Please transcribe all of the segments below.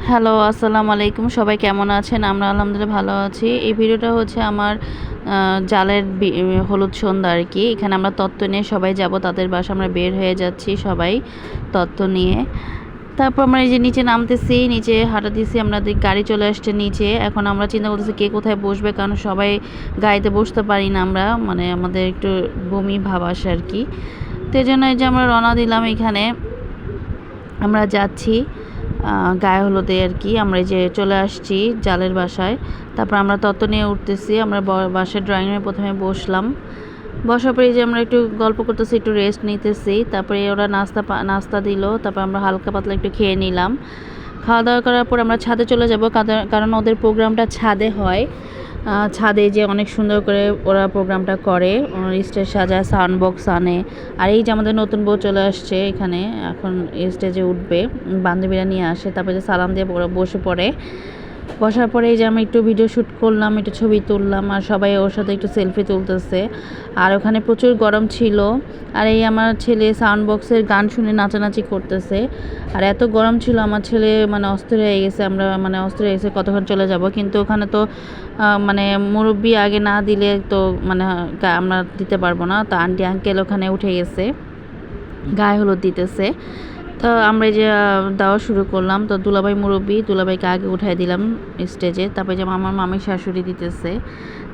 Hello, আসসালামু আলাইকুম। সবাই কেমন আছেন? আমরা আলহামদুলিল্লাহ ভালো আছি। এই ভিডিওটা হচ্ছে আমার জালের হলুদ সন্ধ্যা আরকি। এখানে আমরা তত্ত্ব নিয়ে সবাই যাব। তাদের বাসায় আমরা বের হয়ে যাচ্ছি সবাই তত্ত্ব নিয়ে। তারপর আমরা এই যে নিচে নামতেছি, নিচে হাঁটাতেছি। আমাদের গাড়ি চলে আসছে নিচে। এখন আমরা চিন্তা করতেছি কে কোথায় বসবে। কারণ সবাই গাড়িতে বসতে পারি না আমরা। মানে আমাদের একটু বমি ভাব আসে আরকি। তো এজন্য এই যে আমরা রওনা দিলাম এখানে। আমরা যাচ্ছি গায়ে হলুদে আরকি। আমরা এই যে চলে আসছি জালের বাসায়। তারপর আমরা তত্ত্ব নিয়ে উঠতেছি। আমরা বাসার ড্রয়িং রুমে প্রথমে বসলাম। বসার পরে এই যে আমরা একটু গল্প করতেছি, একটু রেস্ট নিতেছি। তারপরে ওরা নাস্তা দিল। তারপর আমরা হালকা পাতলা একটু খেয়ে নিলাম। খাওয়া-দাওয়া করার পর আমরা ছাদে চলে যাব। কারণ ওদের প্রোগ্রামটা ছাদে হয়। ছাদে যে অনেক সুন্দর করে ওরা প্রোগ্রামটা করে। স্টেজ সাজায়, সাউন্ড বক্স আনে। আর এই যে আমাদের নতুন বউ চলে আসছে এখানে। এখন স্টেজে উঠবে। বান্ধবীরা নিয়ে আসে। তারপরে যে সালাম দিয়ে বসে পড়ে। বসার পরে এই যে আমি একটু ভিডিও শ্যুট করলাম, একটু ছবি তুললাম। আর সবাই ওর সাথে একটু সেলফি তুলতেছে। আর ওখানে প্রচুর গরম ছিল। আর এই আমার ছেলে সাউন্ড বক্সের গান শুনে নাচানাচি করতেছে। আর এত গরম ছিল আমার ছেলে মানে অস্থির হয়ে গেছে। আমরা মানে অস্থির হয়ে গেছে কতক্ষণ চলে যাব। কিন্তু ওখানে তো মানে মুরব্বি আগে না দিলে তো মানে আমরা দিতে পারবো না। তো আন্টি আঙ্কেল ওখানে উঠে গেছে, গায়ে হলুদ দিতেছে। তো আমরা এই যে দেওয়া শুরু করলাম। তো দুলাভাই মুরব্বি, দুলাভাইকে আগে উঠাই দিলাম স্টেজে। তারপরে যে আমার মামির শাশুড়ি দিতেছে।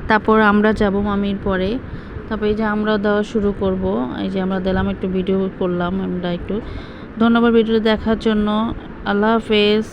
তারপর আমরা যাব মামির পরে। তারপরে এই যে আমরাও দেওয়া শুরু করব। এই যে আমরা দিলাম, একটু ভিডিও করলাম আমরা একটু। ধন্যবাদ ভিডিওটা দেখার জন্য। আল্লাহ হাফেজ।